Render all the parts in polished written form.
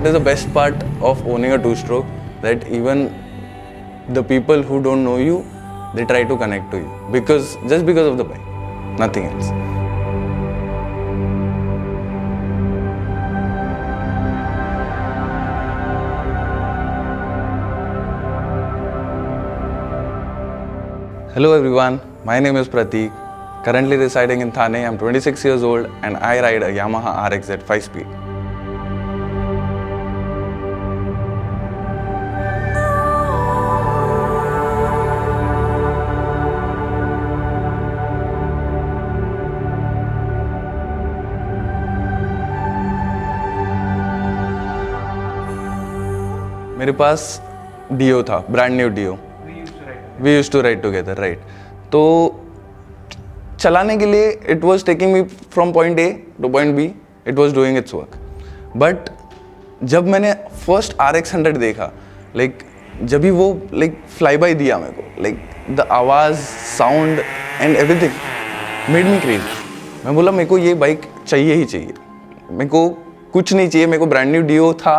That is the best part of owning a two-stroke, that even the people who don't know you, they try to connect to you just because of the bike, nothing else. Hello everyone, my name is Prateek. Currently residing in Thane, I'm 26 years old and I ride a Yamaha RXZ 5-speed. मेरे पास Dio था, brand new Dio. We use to ride together, right. तो चलाने के लिए it was taking me from point A to point B, it was doing its work. But जब मैंने first RX100 देखा, लाइक जब भी वो लाइक फ्लाई बाई दिया मेरे को, लाइक द आवाज़, sound and everything made me crazy. मैं बोला मेरे को ये बाइक चाहिए ही चाहिए, मेरे को कुछ नहीं चाहिए. मेरे को ब्रांड न्यू डियो था,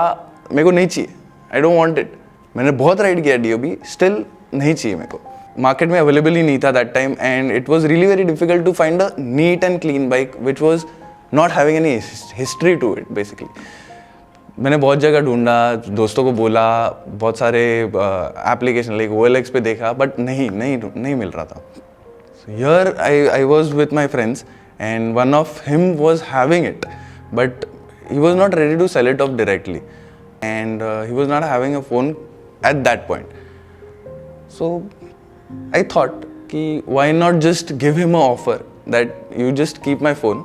मेरे को नहीं चाहिए. I don't want it. मैंने बहुत राइड किया डियो भी, स्टिल नहीं चाहिए मेरे को. मार्केट में अवेलेबल ही नहीं था that time and it was really very difficult to find a neat and clean bike which was not having any history to it. Basically मैंने बहुत जगह ढूंढा, दोस्तों को बोला, बहुत सारे एप्लीकेशन लाइक OLX पे देखा, बट नहीं मिल रहा था. Here I was with my friends and one of him was having it, but he was not ready to sell it off directly and he was not having a phone at that point. So I thought ki why not just give him an offer that you just keep my phone,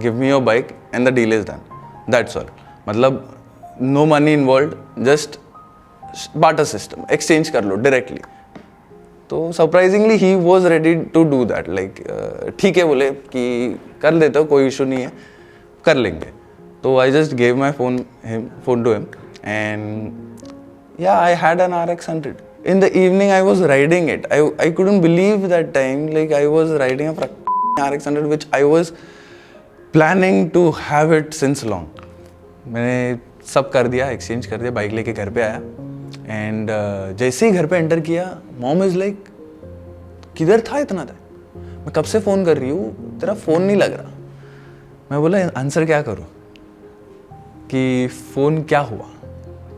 give me your bike and the deal is done. That's all. मतलब no money involved, just barter system, exchange कर लो directly. तो surprisingly he was ready to do that. Like ठीक है बोले कि कर लेते हो, कोई इशू नहीं है, कर लेंगे. So I just gave my phone to him and yeah, I had an RX100. In the evening I was riding it. I couldn't believe that time, like I was riding a RX100 which I was planning to have it since long. मैंने सब कर दिया, exchange कर दिया, bike लेके घर पे आया एंड जैसे ही घर पे एंटर किया, मॉम इज लाइक किधर था इतना टाइम, मैं कब से फ़ोन कर रही हूँ, तेरा फ़ोन नहीं लग रहा. मैं बोला आंसर क्या करूँ कि फ़ोन क्या हुआ,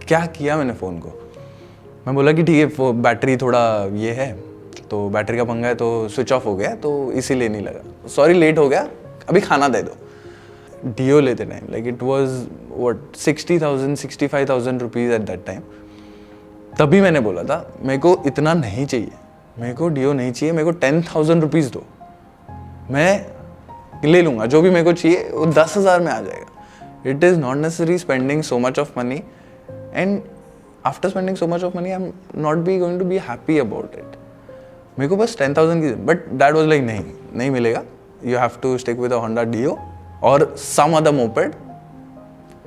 क्या किया मैंने फ़ोन को. मैं बोला कि ठीक है बैटरी थोड़ा ये है, तो बैटरी का पंगा है, तो स्विच ऑफ हो गया, तो इसीलिए नहीं लगा. सॉरी लेट हो गया, अभी खाना दे दो. डियो लेते time like it was what 60,000-65,000 rupees at that time. तभी मैंने बोला था मेरे को इतना नहीं चाहिए, मेरे को डियो नहीं चाहिए, मेरे को 10,000 रुपीज़ दो, मैं ले लूँगा. जो भी मेरे को चाहिए वो 10,000 में आ जाएगा. It is not necessary spending so much of money, and after spending so much of money, I'm not going to be happy about it. मेरे को बस 10,000 की, but dad was like नहीं मिलेगा. You have to stick with a Honda Dio or some other moped.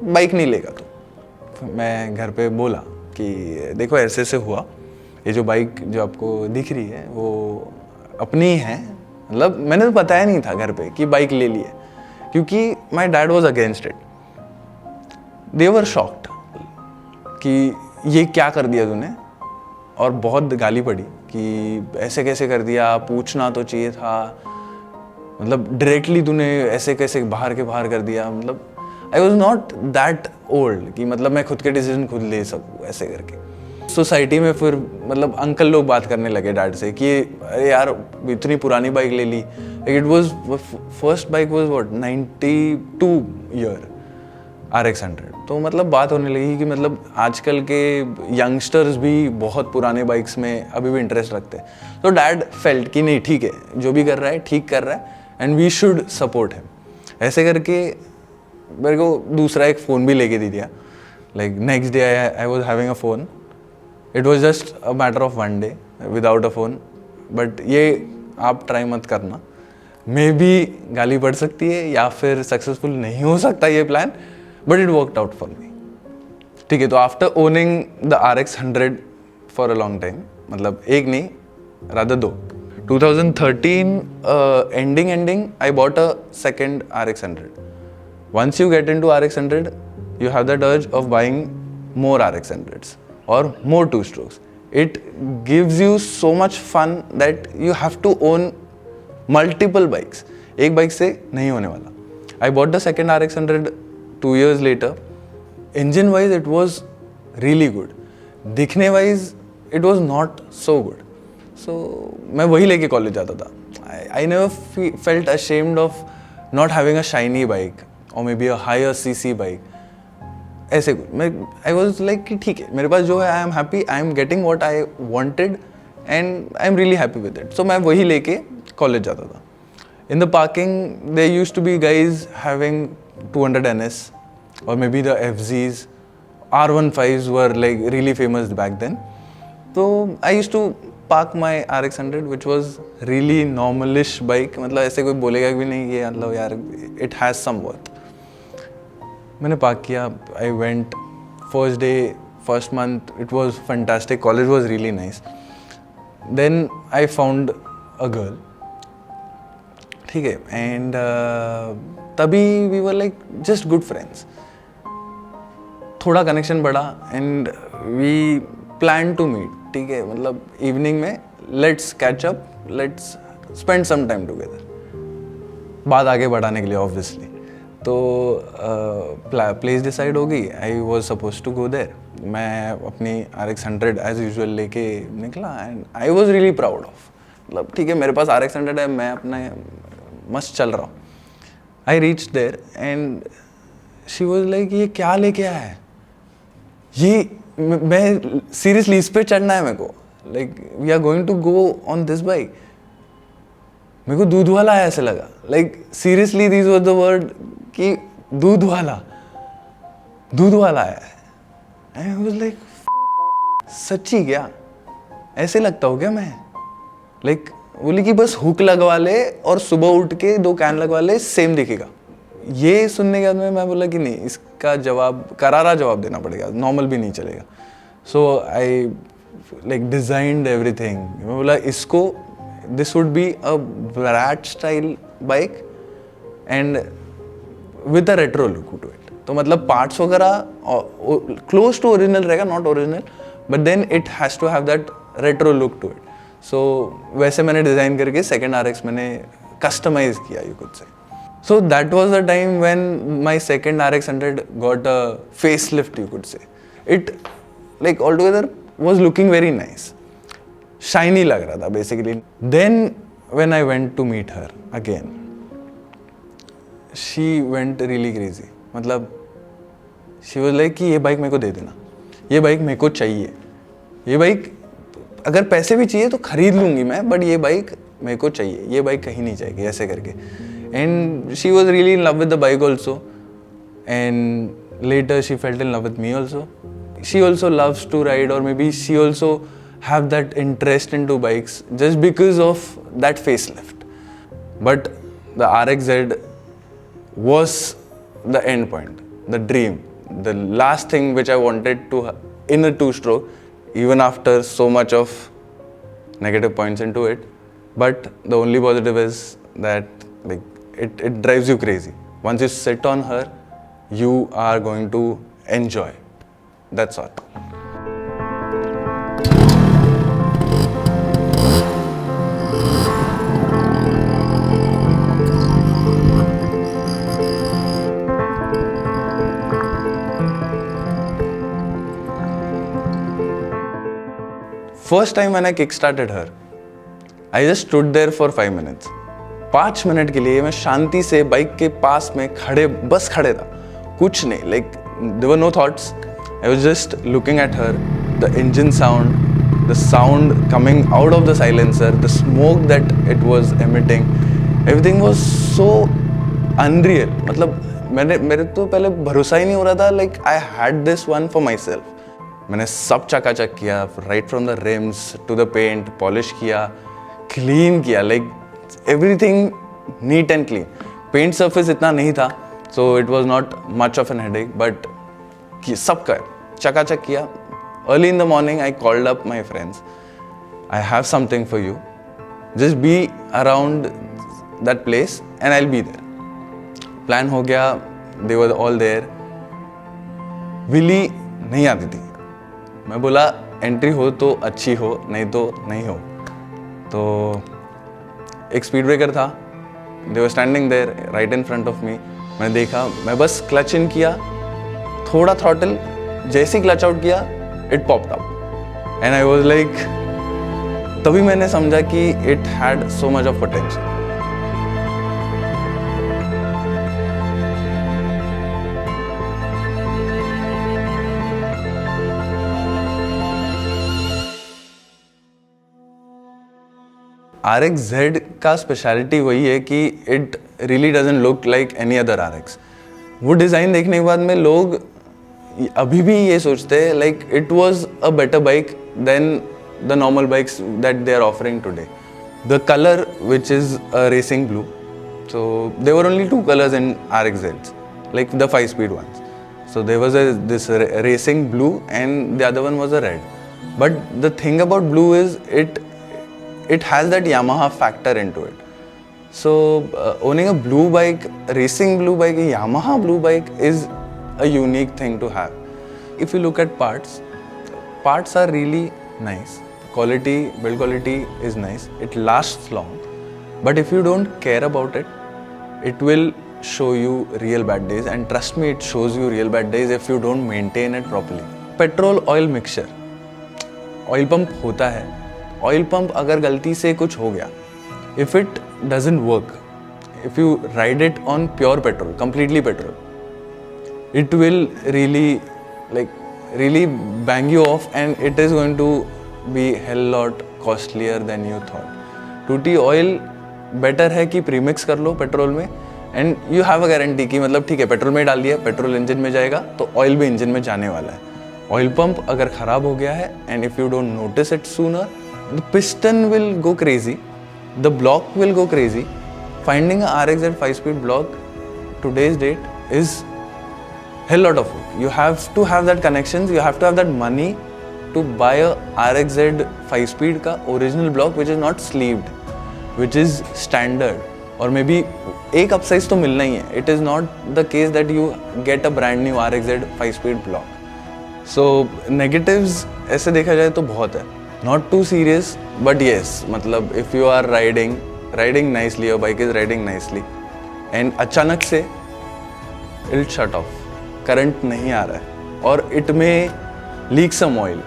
Bike नहीं लेगा तो. मैं घर पे बोला कि देखो ऐसे हुआ, ये जो बाइक जो आपको दिख रही है वो अपनी ही है. मतलब मैंने तो बताया नहीं था घर पे कि बाइक ले ली है, क्योंकि my dad was against it. They were shocked कि ये क्या कर दिया तूने, और बहुत गाली पड़ी कि ऐसे कैसे कर दिया, पूछना तो चाहिए था, मतलब डायरेक्टली तूने ऐसे कैसे बाहर के बाहर कर दिया. मतलब I was not that old कि मतलब मैं खुद के डिसीजन खुद ले सकूँ ऐसे करके. सोसाइटी में फिर मतलब अंकल लोग बात करने लगे डैड से कि अरे यार इतनी पुरानी बाइक ले ली. It was first bike was what 92 year RX100. तो मतलब बात होने लगी कि मतलब आजकल के यंगस्टर्स भी बहुत पुराने बाइक्स में अभी भी इंटरेस्ट रखते हैं. तो डैड फेल्ट कि नहीं ठीक है, जो भी कर रहा है ठीक कर रहा है and we should support him. ऐसे करके मेरे को दूसरा एक फ़ोन भी लेके दे दिया. Like next day I was having a phone. It was just a matter of 1 day without a phone. But ये आप ट्राई मत करना, मे बी गाली पड़ सकती है या फिर सक्सेसफुल नहीं हो सकता ये plan, but it worked out for me. ठीक है, तो after owning the RX100 for a long time, मतलब एक नहीं रादर दो, 2013 ending I bought a second RX100. Once you get into RX100, you have that urge of buying more RX100s or more two strokes. It gives you so much fun that you have to own multiple bikes. एक bike से नहीं होने वाला. I bought the second RX100 2 years later. Engine wise it was really good. दिखने wise it was not so good. So मैं वही लेके college जाता था. I never felt ashamed of not having a shiny bike or maybe a higher CC bike. ऐसे मैं I was like कि ठीक है मेरे पास जो है I am happy, I am getting what I wanted and I am really happy with it. So मैं वही लेके कॉलेज जाता था. In the parking there used to be guys having 200 NS or maybe the FZs. R15s were like really famous back then. So I used to park my RX100 which was really normalish bike. मतलब ऐसे कोई बोलेगा भी नहीं ये मतलब यार it has some worth. मैंने पार्क किया. I went first day, first month it was fantastic. College was really nice. Then I found a girl. ठीक है and तभी we were like just good friends. थोड़ा कनेक्शन बढ़ा and we plan to meet. ठीक है मतलब evening में let's catch up, let's spend some time together. बात आगे बढ़ाने के लिए ऑब्वियसली. तो प्लेस डिसाइड हो गई. I was suppose to go there. मैं अपनी RX100 एज यूजुअल लेके निकला and I was really proud of. मतलब ठीक है मेरे पास RX100 है, मैं अपना मस्त चल रहा हूँ. I reach there and she was like ये क्या लेके आया है ये. मैं सीरियसली इस पे चढ़ना है मेरे को. Like we are going to go on this bike. मेरे को दूध वाला है ऐसे लगा. Like seriously this was the word कि दूध वाला है. आई वाज लाइक सच्ची क्या ऐसे लगता हो क्या मैं. लाइक बोली कि बस हुक लगवा ले और सुबह उठ के 2 कैन लगवा ले सेम दिखेगा. ये सुनने के बाद में मैं बोला कि नहीं इसका जवाब करारा जवाब देना पड़ेगा, नॉर्मल भी नहीं चलेगा. So I like designed everything. मैं बोला इसको this would be a brat style bike and with a retro look to it. तो मतलब पार्ट्स वगैरह क्लोज टू ओरिजिनल रहेगा, not original but then it has to have that retro look to it. So वैसे मैंने design करके second RX मैंने customise किया you could say. So that was the time when my second RX100 got a facelift you could say. It like altogether was looking very nice. Shiny लग रहा था basically. Then when I went to meet her again, she went really crazy. मतलब she was like कि ये bike मेरे को दे देना, ये बाइक मेरे को चाहिए, ये बाइक अगर पैसे भी चाहिए तो खरीद लूँगी मैं बट ये बाइक मेरे को चाहिए, ये बाइक कहीं नहीं जाएगी ऐसे करके. And she was really in love with the bike also. And later she felt in love with me also. She also loves to ride or maybe she also have that interest into bikes just because of that facelift. But the RXZ was the end point, the dream, the last thing which I wanted to in a two-stroke even after so much of negative points into it. But the only positive is that like it drives you crazy. Once you sit on her, you are going to enjoy. That's all. First time when I kick-started her, I just stood there for 5 minutes. 5 minute के लिए मैं शांति से bike के पास में बस खड़े था, कुछ नहीं. Like there were no thoughts. I was just looking at her. The engine sound, the sound coming out of the silencer, the smoke that it was emitting, everything was so unreal. मतलब मेरे तो पहले भरोसा ही नहीं हो रहा था. Like I had this one for myself. मैंने सब चकाचक किया, right from the rims to the paint, polish किया, क्लीन किया, like everything neat and clean. Paint surface इतना नहीं था, so it was not much of an headache, but सबका चकाचक किया. Early in the morning, I called up my friends. I have something for you. Just be around that place and I'll be there. Plan हो गया. They were all there. Wheelie नहीं आती थी। मैं बोला एंट्री हो तो अच्छी हो, नहीं तो नहीं हो। तो एक स्पीड ब्रेकर था, they were standing there right in front of me. मैंने देखा, मैं बस क्लच इन किया, थोड़ा थ्रॉटल, जैसे ही क्लच आउट किया it popped up and I was like, तभी मैंने समझा कि it had so much of potential. RX-Z का स्पेशलिटी वही है कि it really doesn't look like any other RX। वो डिज़ाइन देखने के बाद में लोग अभी भी ये सोचते हैं like it was a better bike than the normal bikes that they are offering today. The colour which is racing blue, so there were only two colors in RX-Zs, like the 5-speed ones. So there was this racing blue and the other one was a red. But the thing about blue is it has that Yamaha factor into it. So owning a blue bike, racing blue bike, a Yamaha blue bike is a unique thing to have. If you look at parts are really nice. Quality, build quality is nice. It lasts long. But if you don't care about it, it will show you real bad days. And trust me, it shows you real bad days if you don't maintain it properly. Petrol oil mixture. Oil pump होता है. Oil pump अगर गलती से कुछ हो गया, if it doesn't work, if you ride it on pure petrol, completely petrol, it will really bang you off and it is going to be hell lot costlier than you thought. टूटी oil better है कि premix कर लो petrol में and you have a guarantee कि मतलब ठीक है petrol में डाल दिया, पेट्रोल इंजन में जाएगा तो ऑयल भी इंजन में जाने वाला है। ऑयल पंप अगर ख़राब हो गया है and if you don't notice it sooner, the piston will go crazy, the block will go crazy. Finding a RX-Z 5-speed block today's date is hell lot of work. You have to have that connections, you have to have that money to buy a RX-Z 5-speed का original block which is not sleeved, which is standard, or maybe एक upsize तो मिलना ही है. It is not the case that you get a brand new RX-Z 5-speed block. So negatives ऐसे देखा जाए तो बहुत है. Not too serious, but yes, मतलब if you are riding nicely, your bike is riding nicely, and अचानक से it'll shut off, current नहीं आ रहा है, और it may leak some oil.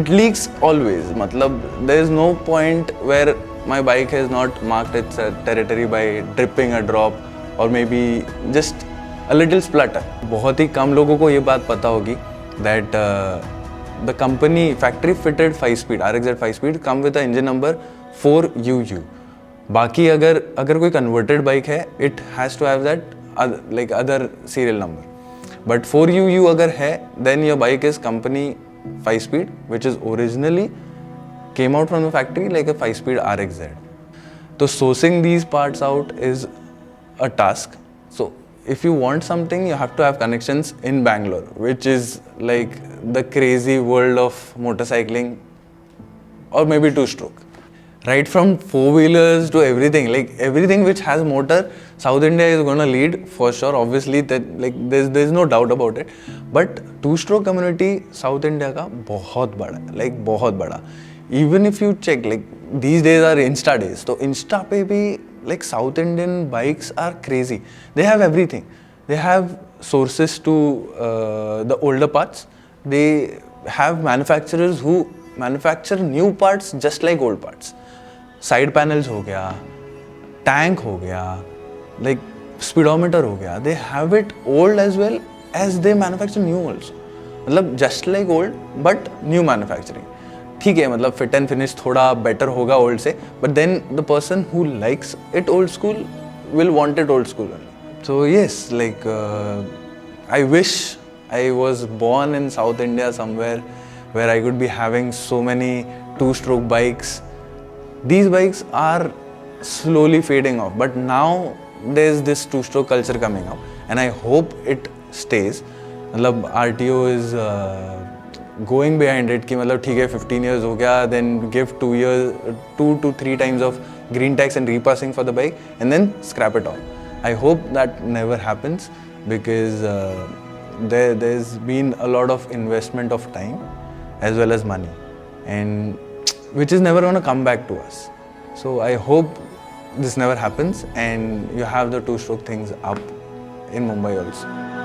It leaks always. मतलब there is no point where my bike has not marked its territory by dripping a drop or maybe just a little splutter. बहुत ही कम लोगों को ये बात पता होगी that the company factory fitted 5-speed RX-Z 5-speed come with a engine number 4UU. बाकी अगर कोई converted bike है, it has to have that other serial number. But 4UU अगर है, then your bike is company 5-speed, which is originally came out from the factory like a 5-speed RX-Z. So sourcing these parts out is a task. So if you want something, you have to have connections in Bangalore, which is like the crazy world of motorcycling, or maybe two-stroke. Right from four-wheelers to everything, like everything which has motor, South India is going to lead for sure. Obviously, that like there's no doubt about it. But two-stroke community South India का बहुत बड़ा, like बहुत बड़ा. Even if you check, like these days are Insta days, तो Insta पे भी like South Indian bikes are crazy. They have everything. They have sources to the older parts. They have manufacturers who manufacture new parts just like old parts. Side panels हो गया, tank हो गया, like speedometer हो गया, they have it old as well as they manufacture new also. मतलब just like old but new manufacturing. ठीक है, मतलब फिट एंड फिनिश थोड़ा बेटर होगा ओल्ड से, but then the person who likes it old school will want it old school only. So yes, like I wish I was born in South India somewhere where I could be having so many two-stroke bikes. These bikes are slowly fading off, but now there's this two-stroke culture coming up, and I hope it stays. मतलब RTO is going behind it कि मतलब ठीक है 15 years हो गया, then give 2 to 3 times of green tax and repassing for the bike, and then scrap it off. I hope that never happens because there's been a lot of investment of time as well as money, and which is never going to come back to us. So I hope this never happens and you have the two-stroke things up in Mumbai also.